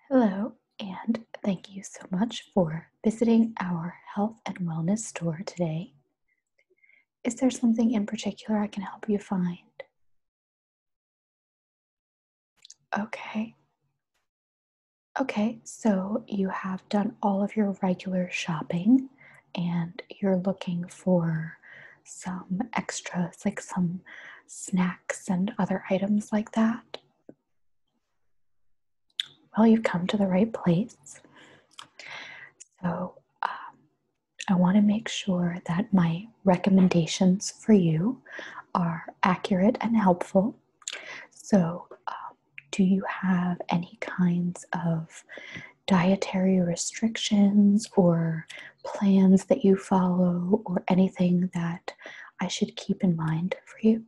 Hello, and thank you so much for visiting our health and wellness store today. Is there something in particular I can help you find? Okay. Okay, so you have done all of your regular shopping and you're looking for some extras, like some snacks and other items like that. Well, you've come to the right place. So, I want to make sure that my recommendations for you are accurate and helpful. So, do you have any kinds of dietary restrictions or plans that you follow, or anything that I should keep in mind for you?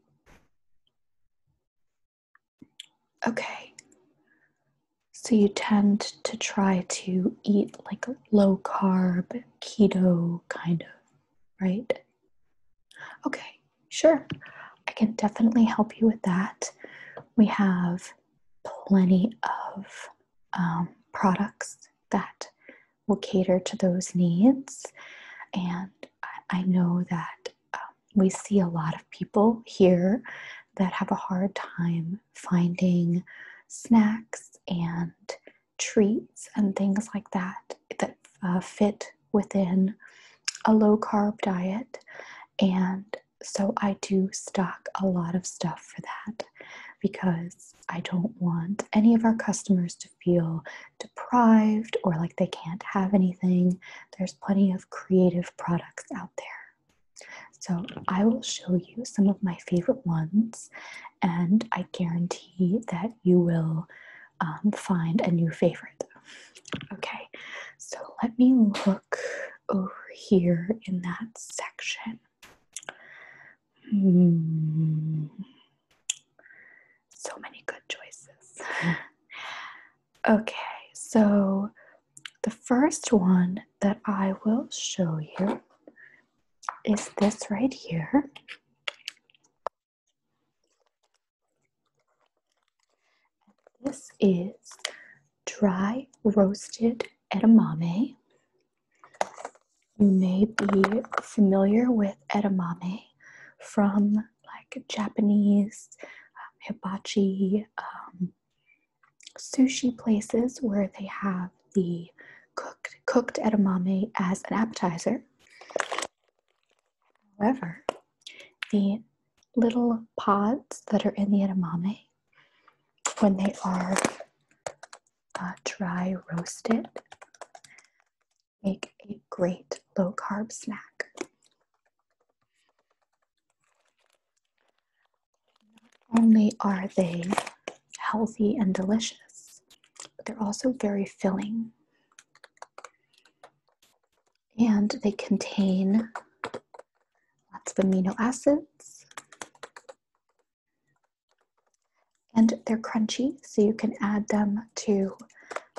Okay. So you tend to try to eat like low carb, keto kind of, right? Okay, sure. I can definitely help you with that. We have plenty of products that will cater to those needs. And I know that we see a lot of people here that have a hard time finding snacks and treats and things like that that fit within a low carb diet. And so I do stock a lot of stuff for that because I don't want any of our customers to feel deprived or like they can't have anything. There's plenty of creative products out there. So I will show you some of my favorite ones, and I guarantee that you will find a new favorite. Okay, so let me look over here in that section. So many good choices. Okay, so the first one that I will show you is this right here. This is dry roasted edamame. You may be familiar with edamame from like Japanese hibachi sushi places where they have the cooked edamame as an appetizer. However, the little pods that are in the edamame, when they are dry roasted, make a great low carb snack. Not only are they healthy and delicious, but they're also very filling. And they contain lots of amino acids. And they're crunchy, so you can add them to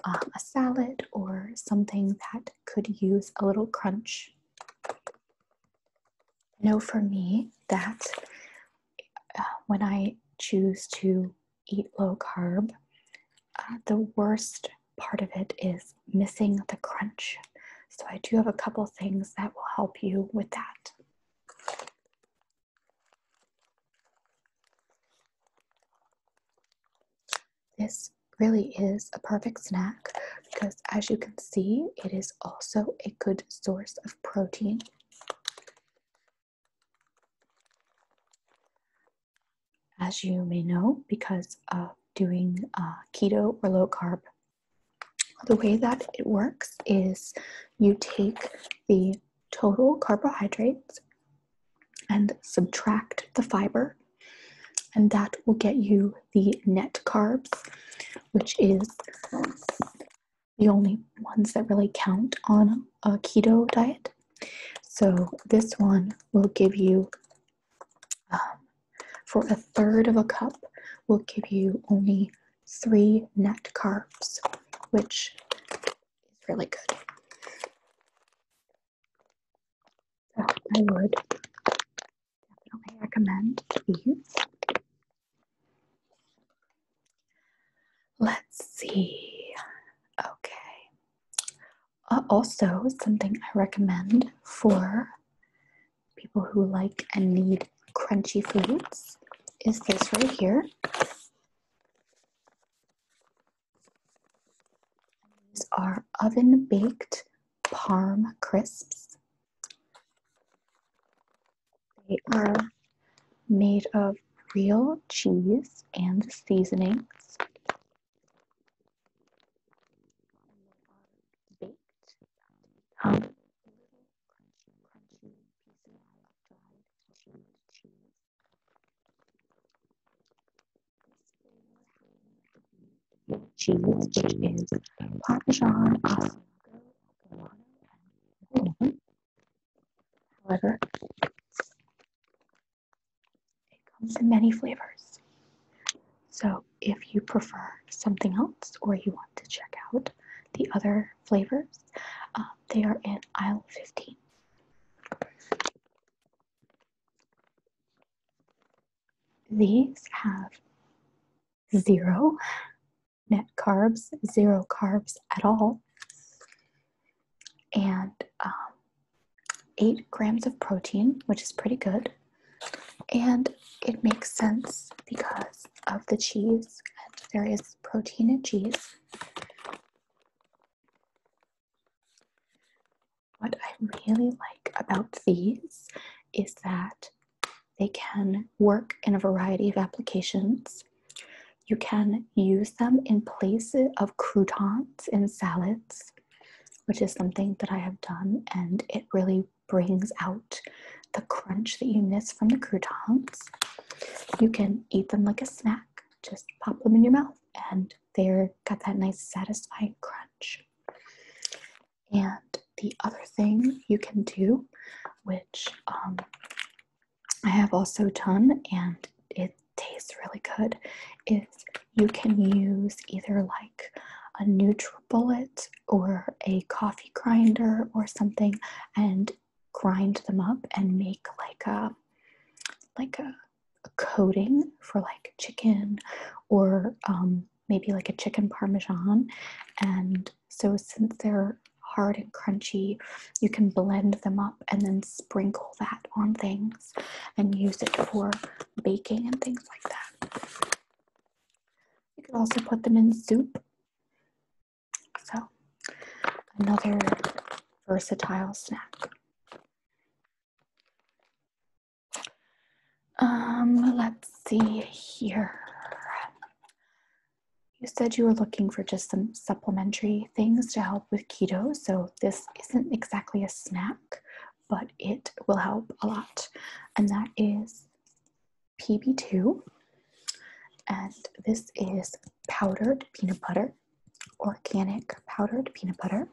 a salad or something that could use a little crunch. I know for me that when I choose to eat low carb, the worst part of it is missing the crunch. So I do have a couple things that will help you with that. This really is a perfect snack because, as you can see, it is also a good source of protein. As you may know, because of doing keto or low carb, the way that it works is you take the total carbohydrates and subtract the fiber, and that will get you the net carbs, which is the only ones that really count on a keto diet. So this one will give you, for a third of a cup, will give you only 3 net carbs, which is really good. So I would definitely recommend these. Let's see. Also, something I recommend for people who like and need crunchy foods is this right here. These are oven-baked Parm crisps. They are made of real cheese and seasonings. Baked to become crunchy pieces of dried cheese. Cheese, which is Parmesan, however, it comes in many flavors. So if you prefer something else or you want to check out the other flavors, they are in aisle 15. These have 0 net carbs, 0 carbs at all, and 8 grams of protein, which is pretty good. And it makes sense because of the cheese, and there is protein in cheese. What I really like about these is that they can work in a variety of applications. You can use them in place of croutons in salads, which is something that I have done, and it really brings out the crunch that you miss from the croutons. You can eat them like a snack, just pop them in your mouth, and they're got that nice satisfying crunch. And the other thing you can do, which I have also done, and it tastes really good, is you can use either like a NutriBullet or a coffee grinder or something and grind them up and make like a coating for like chicken or maybe like a chicken parmesan. And so since they're hard and crunchy, you can blend them up and then sprinkle that on things and use it for baking and things like that. You could also put them in soup. So another versatile snack. Let's see here. You said you were looking for just some supplementary things to help with keto, so this isn't exactly a snack, but it will help a lot, and that is PB2, and this is powdered peanut butter, organic powdered peanut butter.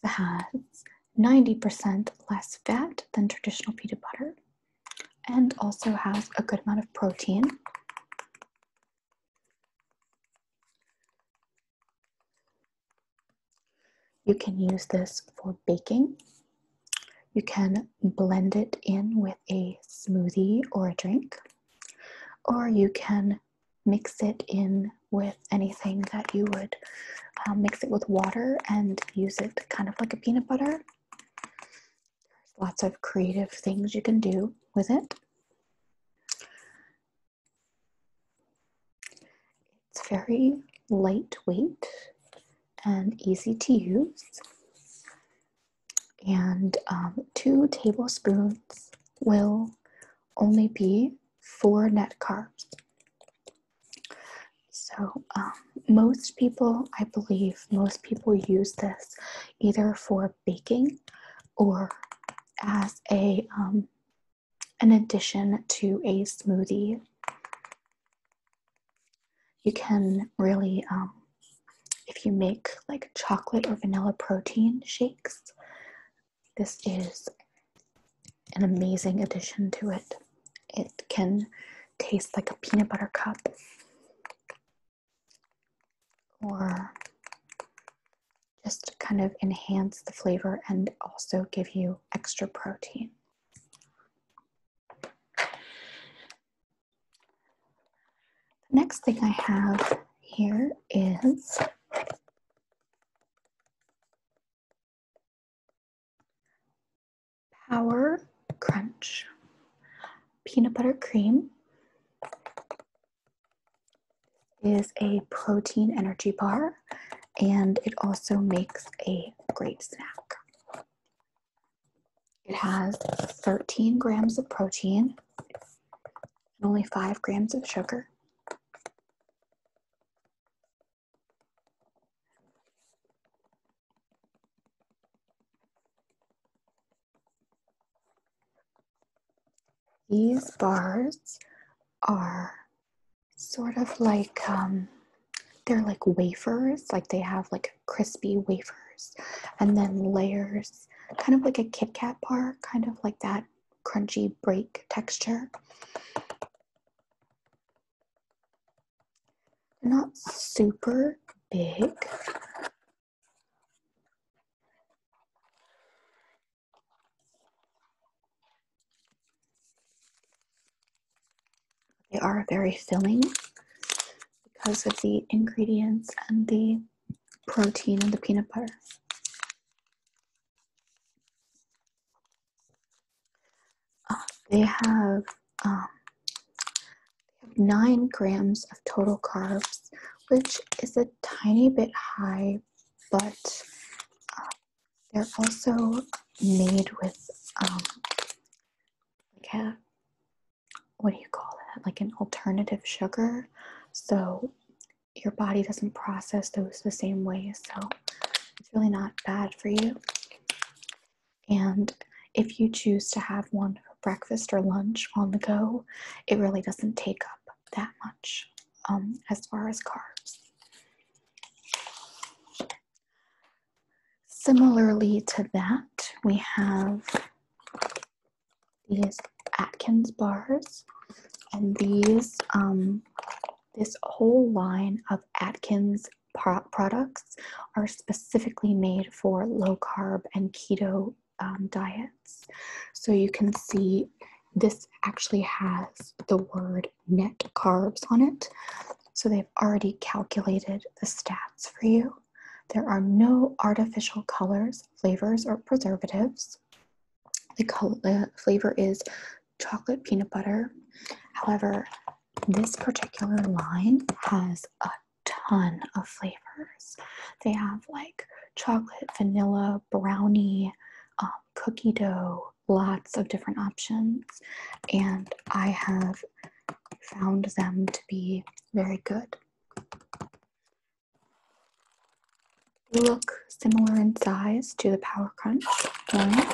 This has 90% less fat than traditional peanut butter and also has a good amount of protein. You can use this for baking. You can blend it in with a smoothie or a drink, or you can mix it in with anything that you would mix it with water and use it kind of like a peanut butter. There's lots of creative things you can do with it. It's very lightweight and easy to use. And 2 tablespoons will only be 4 net carbs. So most people, I believe most people use this either for baking or as a an addition to a smoothie. You can really, if you make like chocolate or vanilla protein shakes, this is an amazing addition to it. It can taste like a peanut butter cup or just kind of enhance the flavor and also give you extra protein. The next thing I have here is Power Crunch Peanut Butter Cream. Is a protein energy bar, and it also makes a great snack. It has 13 grams of protein and only 5 grams of sugar. These bars are sort of like, they're like wafers, like they have like crispy wafers and then layers, kind of like a Kit Kat bar, kind of like that crunchy break texture. They're not super big. They are very filling because of the ingredients and the protein and the peanut butter. They have 9 grams of total carbs, which is a tiny bit high, but they're also made with like a, what do you call it? Like an alternative sugar. So your body doesn't process those the same way. So it's really not bad for you. And if you choose to have one for breakfast or lunch on the go, it really doesn't take up that much as far as carbs. Similarly to that, we have these Atkins Bars, and these this whole line of Atkins products are specifically made for low carb and keto diets. So you can see this actually has the word net carbs on it. So they've already calculated the stats for you. There are no artificial colors, flavors, or preservatives. The flavor is chocolate peanut butter. However, this particular line has a ton of flavors. They have like chocolate, vanilla, brownie, cookie dough, lots of different options. And I have found them to be very good. They look similar in size to the Power Crunch ones.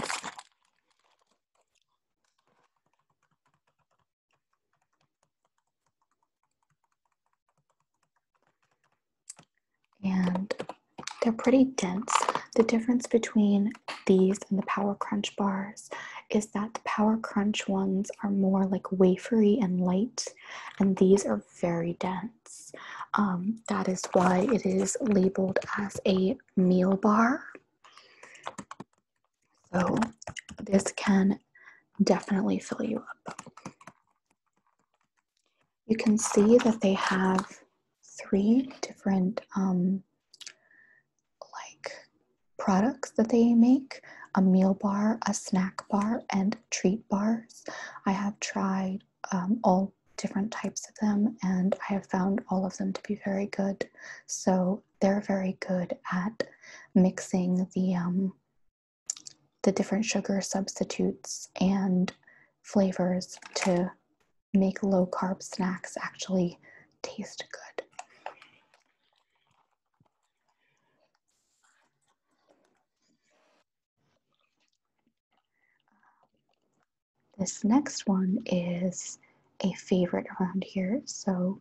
And they're pretty dense. The difference between these and the Power Crunch bars is that the Power Crunch ones are more like wafery and light, and these are very dense. That is why it is labeled as a meal bar. So this can definitely fill you up. You can see that they have 3 different products that they make: a meal bar, a snack bar, and treat bars. I have tried all different types of them, and I have found all of them to be very good. So they're very good at mixing the different sugar substitutes and flavors to make low carb snacks actually taste good. This next one is a favorite around here, so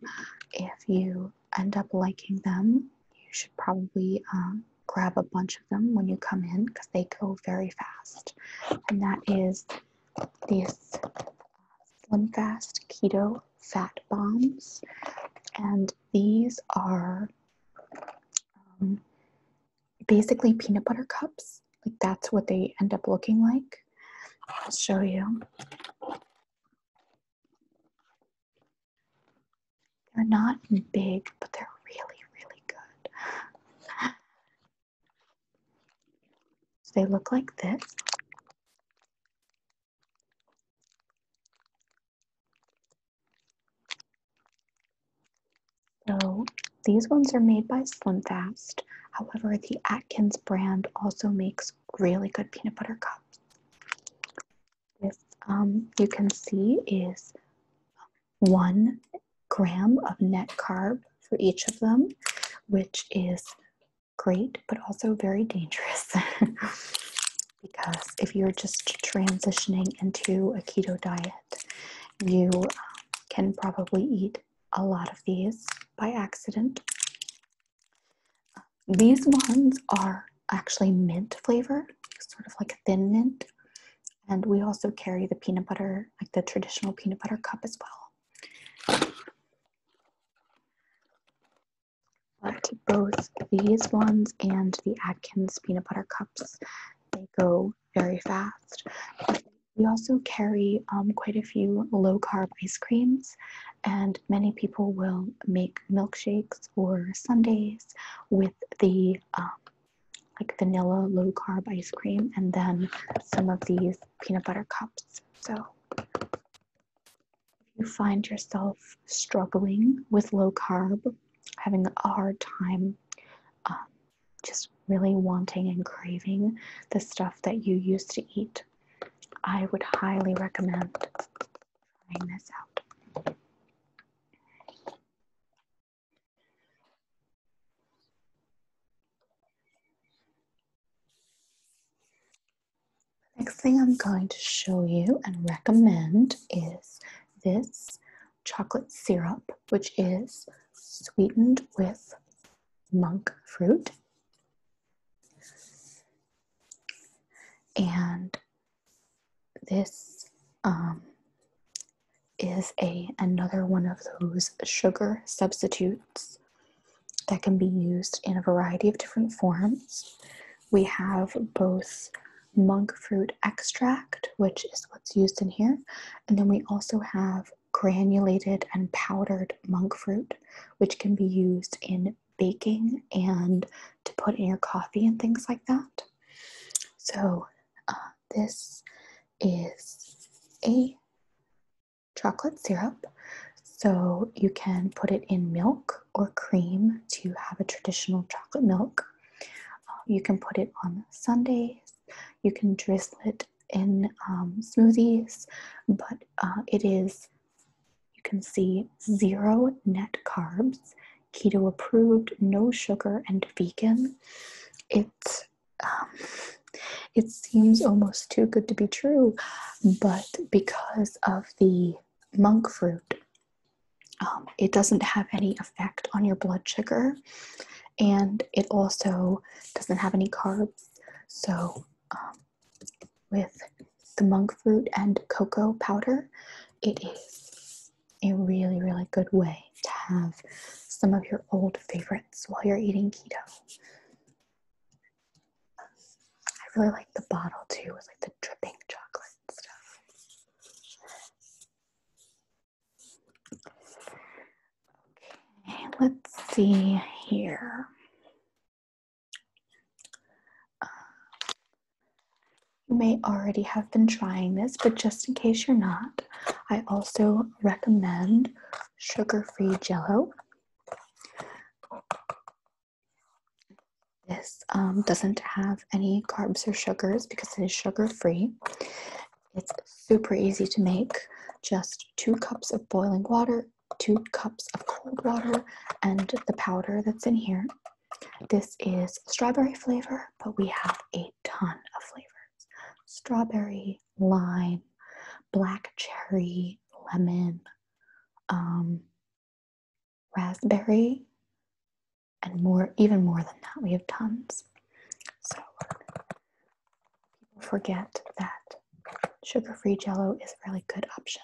if you end up liking them, you should probably grab a bunch of them when you come in because they go very fast. And that is these SlimFast Keto Fat Bombs, and these are basically peanut butter cups. Like that's what they end up looking like. I'll show you. They're they're not big, but they're really, really good. So they look like this. So these ones are made by SlimFast. However, the Atkins brand also makes really good peanut butter cups. This, you can see, is 1 gram of net carb for each of them, which is great, but also very dangerous. Because if you're just transitioning into a keto diet, you can probably eat a lot of these by accident. These ones are actually mint flavored, sort of like thin mint. And we also carry the peanut butter, like the traditional peanut butter cup as well. But both these ones and the Atkins peanut butter cups, they go very fast. We also carry quite a few low-carb ice creams, and many people will make milkshakes or sundaes with the like vanilla low-carb ice cream, and then some of these peanut butter cups. So if you find yourself struggling with low-carb, having a hard time just really wanting and craving the stuff that you used to eat, I would highly recommend trying this out. Next thing I'm going to show you and recommend is this chocolate syrup, which is sweetened with monk fruit. And this is another one of those sugar substitutes that can be used in a variety of different forms. We have both monk fruit extract, which is what's used in here, and then we also have granulated and powdered monk fruit, which can be used in baking and to put in your coffee and things like that. So this is a chocolate syrup, so you can put it in milk or cream to have a traditional chocolate milk. You can put it on sundaes, you can drizzle it in smoothies, but it is, you can see, 0 net carbs, keto approved, no sugar, and vegan. It seems almost too good to be true, but because of the monk fruit, it doesn't have any effect on your blood sugar, and it also doesn't have any carbs. So with the monk fruit and cocoa powder, it is a really, really good way to have some of your old favorites while you're eating keto. I really like the bottle too, with like the dripping chocolate and stuff. Okay, let's see here. You may already have been trying this, but just in case you're not, I also recommend sugar-free Jello. This doesn't have any carbs or sugars because it is sugar-free. It's super easy to make. Just 2 cups of boiling water, 2 cups of cold water, and the powder that's in here. This is strawberry flavor, but we have a ton of flavors. Strawberry, lime, black cherry, lemon, raspberry, and more, even more than that. We have tons. So people forget that sugar-free Jello is a really good option.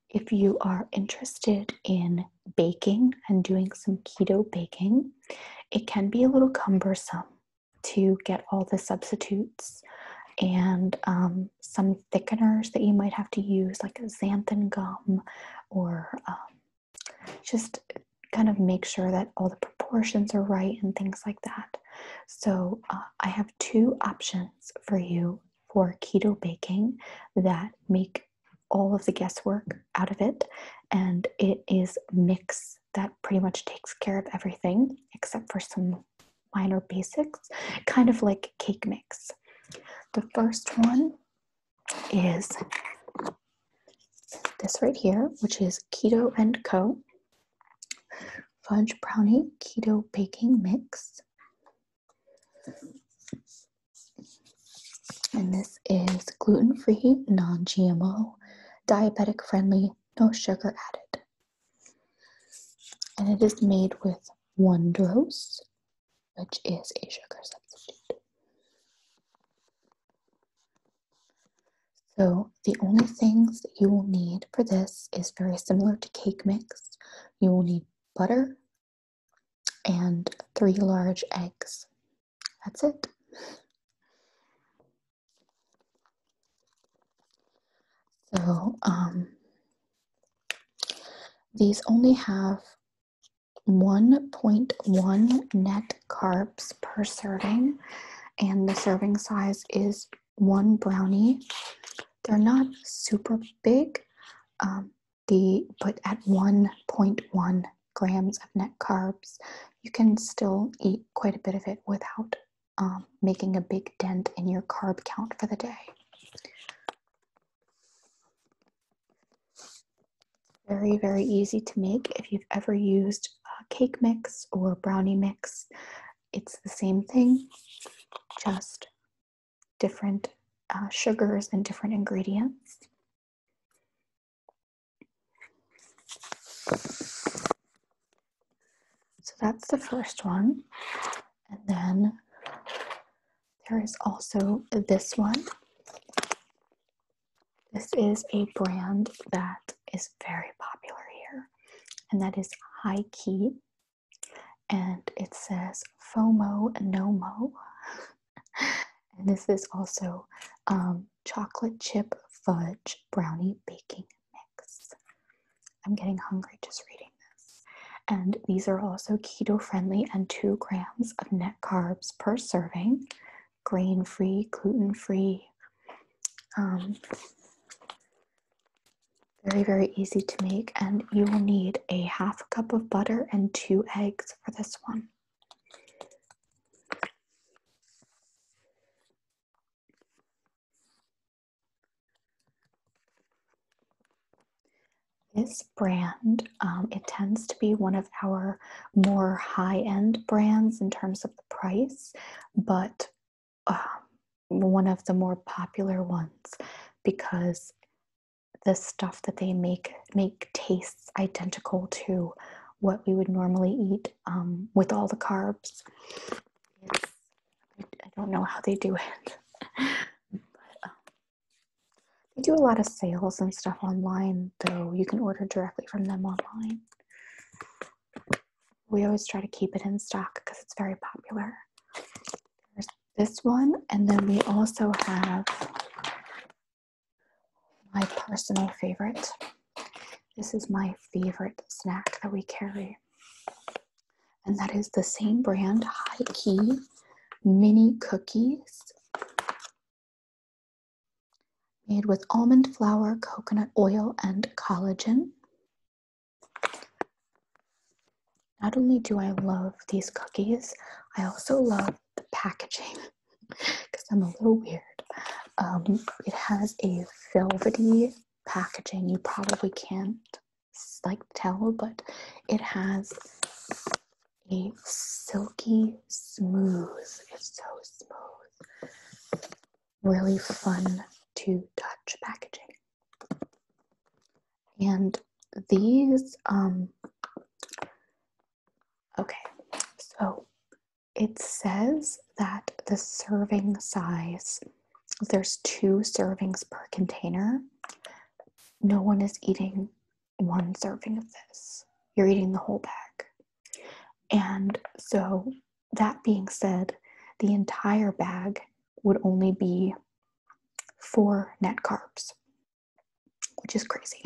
If you are interested in baking and doing some keto baking, it can be a little cumbersome to get all the substitutes and some thickeners that you might have to use, like xanthan gum, or just kind of make sure that all the proportions are right and things like that. So I have two options for you for keto baking that make all of the guesswork out of it, and it is mix that pretty much takes care of everything except for some minor basics, kind of like cake mix. The first one is this right here, which is Keto & Co. Fudge Brownie Keto Baking Mix. And this is gluten-free, non-GMO, diabetic friendly, no sugar added. And it is made with wondrose, which is a sugar substitute. So the only things that you will need for this is very similar to cake mix. You will need butter and 3 large eggs. That's it. So these only have 1.1 net carbs per serving, and the serving size is 1 brownie. They're not super big, but at 1.1 grams of net carbs, you can still eat quite a bit of it without making a big dent in your carb count for the day. Very, very easy to make. If you've ever used cake mix or brownie mix, it's the same thing, just different sugars and different ingredients. So that's the first one. And then there is also this one. This is a brand that is very popular here, and that is High Key. And it says FOMO no mo. And this is also chocolate chip fudge brownie baking mix. I'm getting hungry just reading this. And these are also keto friendly and 2 grams of net carbs per serving, grain free, gluten free. Very, very easy to make, and you will need a 1/2 cup of butter and 2 eggs for this one. This brand, it tends to be one of our more high-end brands in terms of the price, but one of the more popular ones because the stuff that they make tastes identical to what we would normally eat with all the carbs. I don't know how they do it. But, they do a lot of sales and stuff online, though. You can order directly from them online. We always try to keep it in stock because it's very popular. There's this one, and then we also have my personal favorite. This is my favorite snack that we carry. And that is the same brand, High Key mini cookies. Made with almond flour, coconut oil, and collagen. Not only do I love these cookies, I also love the packaging because I'm a little weird. It has a velvety packaging. You probably can't tell, but it has a silky smooth. It's so smooth. Really fun to touch packaging. And these, okay, so it says that the serving size, there's 2 servings per container. No one is eating 1 serving of this. You're eating the whole bag. And so that being said, the entire bag would only be 4 net carbs, which is crazy.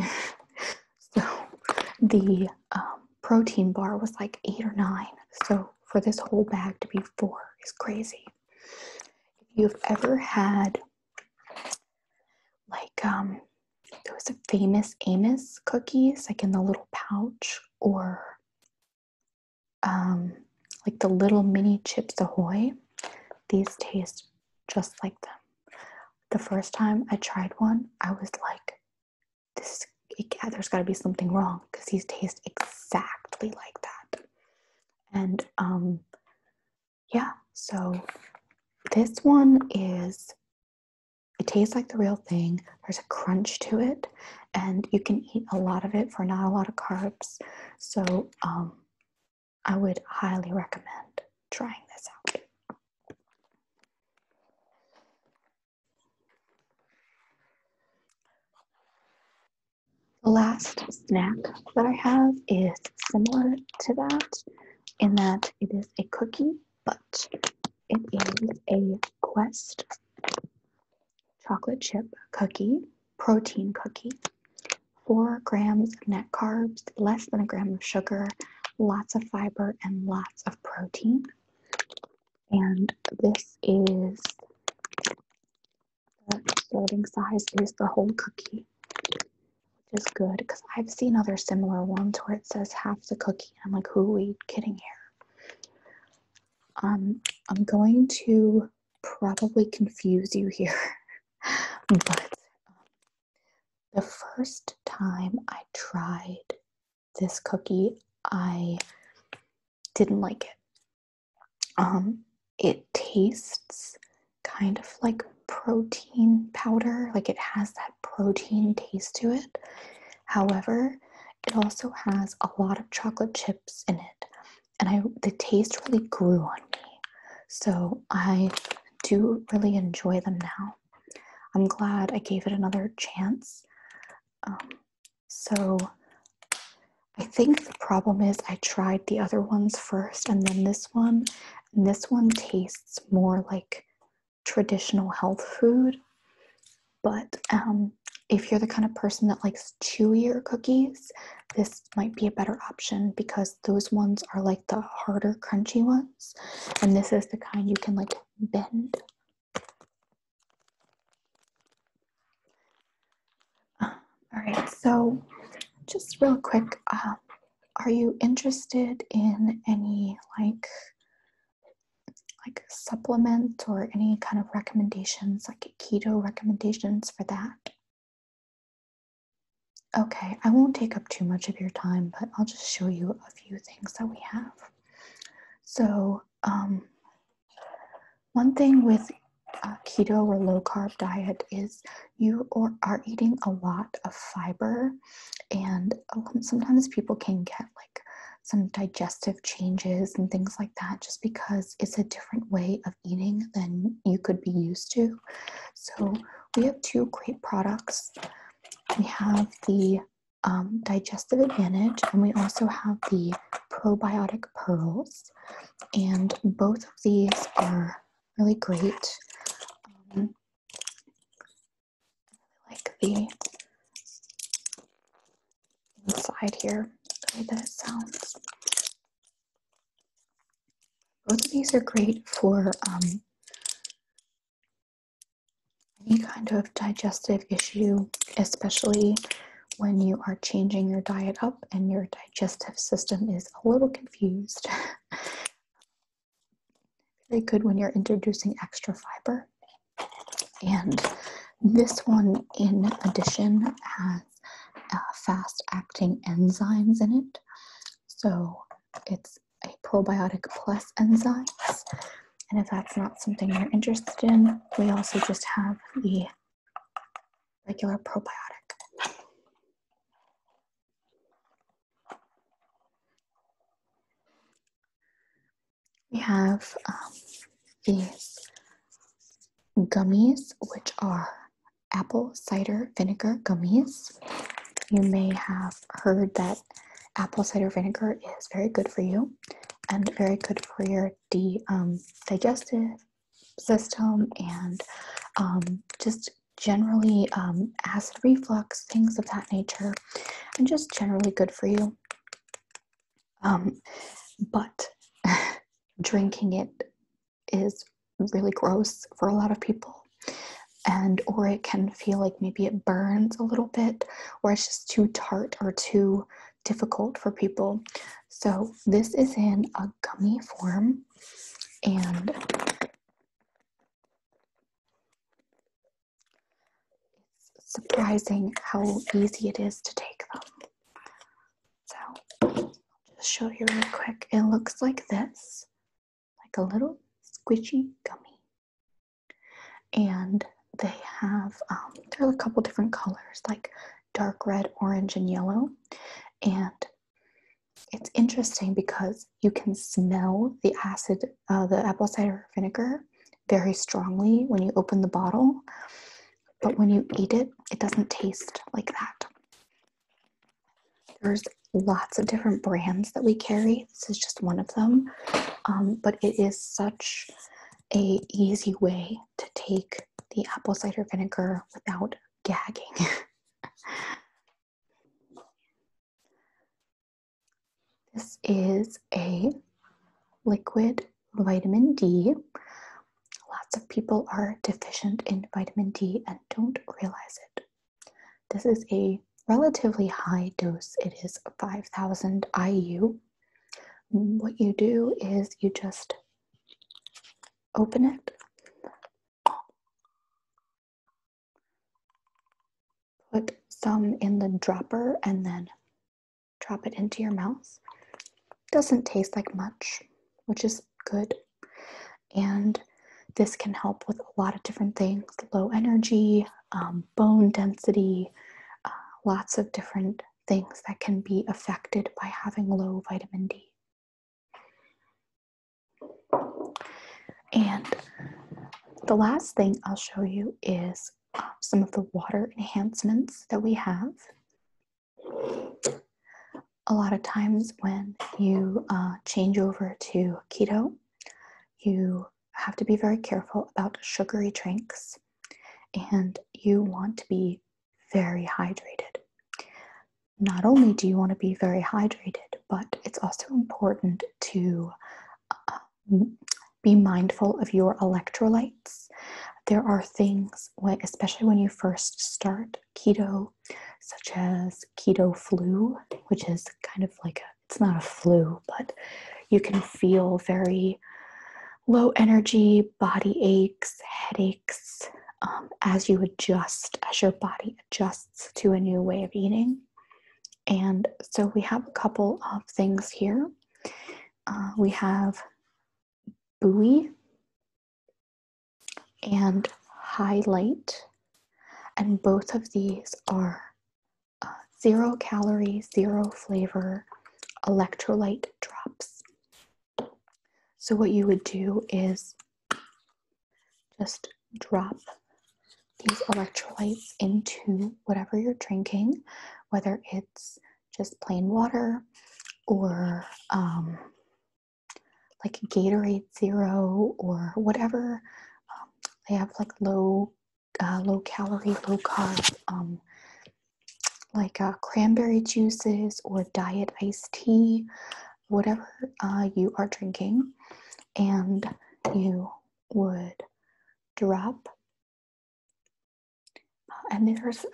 So the protein bar was like 8 or 9. So for this whole bag to be 4 is crazy. If you've ever had like those famous Amos cookies, like in the little pouch, or like the little mini Chips Ahoy, these taste just like them. The first time I tried one, I was like, there's got to be something wrong, because these taste exactly like that. And yeah, so this one it tastes like the real thing. There's a crunch to it, and you can eat a lot of it for not a lot of carbs. So I would highly recommend trying this out. The last snack that I have is similar to that, in that it is a cookie, but it is a Quest chocolate chip cookie, protein cookie. 4 grams of net carbs, less than a gram of sugar, lots of fiber, and lots of protein. And this is, the serving size is the whole cookie, which is good, because I've seen other similar ones where it says half the cookie. I'm like, who are we kidding here? I'm going to probably confuse you here, but the first time I tried this cookie, I didn't like it. It tastes kind of like protein powder, like it has that protein taste to it. However, it also has a lot of chocolate chips in it, and the taste really grew on me. So I do really enjoy them now. I'm glad I gave it another chance. So I think the problem is I tried the other ones first and then this one, and this one tastes more like traditional health food. But if you're the kind of person that likes chewier cookies, this might be a better option, because those ones are like the harder, crunchy ones, and this is the kind you can like bend. All right, so just real quick, are you interested in any like supplement or any kind of recommendations, like keto recommendations for that? Okay, I won't take up too much of your time, but I'll just show you a few things that we have. So one thing with keto or low carb diet is you are eating a lot of fiber, and sometimes people can get like some digestive changes and things like that, just because it's a different way of eating than you could be used to. So we have 2 great products. We have the Digestive Advantage, and we also have the Probiotic Pearls, and both of these are really great. I like the inside here, the way that it sounds. Both of these are great for any kind of digestive issue, especially when you are changing your diet up and your digestive system is a little confused. Very good when you're introducing extra fiber. And this one, in addition, has fast-acting enzymes in it. So it's a probiotic plus enzymes. And if that's not something you're interested in, we also just have the regular probiotic. We have these gummies, which are apple cider vinegar gummies. You may have heard that apple cider vinegar is very good for you and very good for your digestive system, and just generally acid reflux, things of that nature, and just generally good for you. But drinking it is really gross for a lot of people, or it can feel like maybe it burns a little bit, or it's just too tart or too difficult for people. So this is in a gummy form, and it's surprising how easy it is to take them. So I'll just show you real quick. It looks like this, like a little squishy gummy. And they have, there are a couple different colors, like dark red, orange, and yellow. And it's interesting because you can smell the acid, the apple cider vinegar very strongly when you open the bottle. But when you eat it, it doesn't taste like that. There's lots of different brands that we carry. This is just one of them. But it is such an easy way to take the apple cider vinegar without gagging. This is a liquid vitamin D. Lots of people are deficient in vitamin D and don't realize it. This is a relatively high dose. It is 5,000 IU. What you do is you just open it, put some in the dropper, and then drop it into your mouth. Doesn't taste like much, which is good. And this can help with a lot of different things: low energy, bone density, lots of different things that can be affected by having low vitamin D. And the last thing I'll show you is some of the water enhancements that we have. A lot of times when you change over to keto, you have to be very careful about sugary drinks, and you want to be very hydrated. Not only do you want to be very hydrated, but it's also important to be mindful of your electrolytes. There are things, especially when you first start keto, such as keto flu, which is kind of like it's not a flu, but you can feel very low energy, body aches, headaches, as your body adjusts to a new way of eating. And so we have a couple of things here. We have buoy and highlight, and both of these are 0 calorie, 0 flavor electrolyte drops. So what you would do is just drop these electrolytes into whatever you're drinking, whether it's just plain water or like Gatorade Zero or whatever. They have like low calorie, low carb, like cranberry juices or diet iced tea, whatever you are drinking, and you would drop. And there's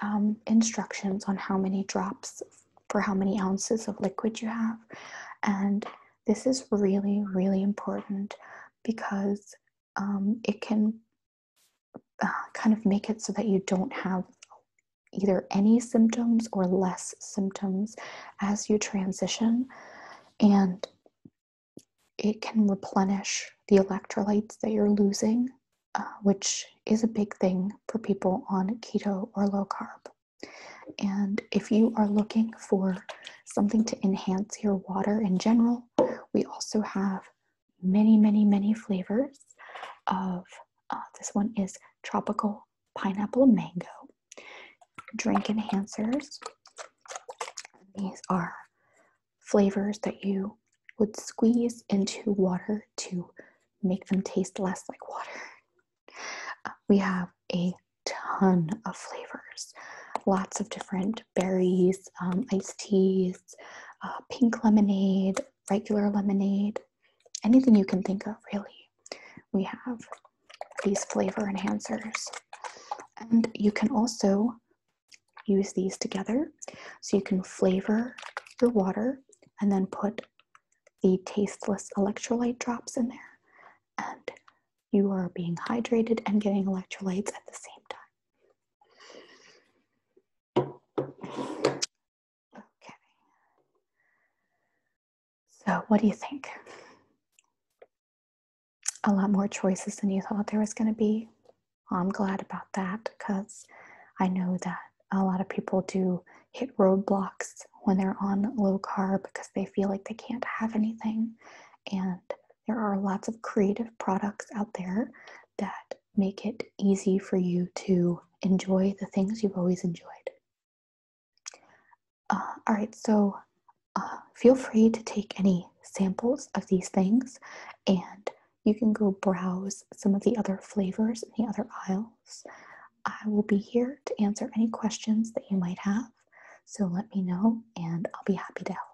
instructions on how many drops for how many ounces of liquid you have. And this is really, really important because it can kind of make it so that you don't have either any symptoms or less symptoms as you transition. And it can replenish the electrolytes that you're losing, which is a big thing for people on keto or low carb. And if you are looking for something to enhance your water in general, we also have many, many, many flavors of, this one is tropical pineapple and mango drink enhancers. These are flavors that you would squeeze into water to make them taste less like water. We have a ton of flavors. Lots of different berries, iced teas, pink lemonade, regular lemonade, anything you can think of, really. We have these flavor enhancers. And you can also use these together. So you can flavor your water and then put the tasteless electrolyte drops in there. And you are being hydrated and getting electrolytes at the same time. Okay. So what do you think? A lot more choices than you thought there was going to be. Well, I'm glad about that, because I know that a lot of people do hit roadblocks when they're on low carb because they feel like they can't have anything. And there are lots of creative products out there that make it easy for you to enjoy the things you've always enjoyed. All right, so feel free to take any samples of these things, and you can go browse some of the other flavors in the other aisles. I will be here to answer any questions that you might have, so let me know and I'll be happy to help.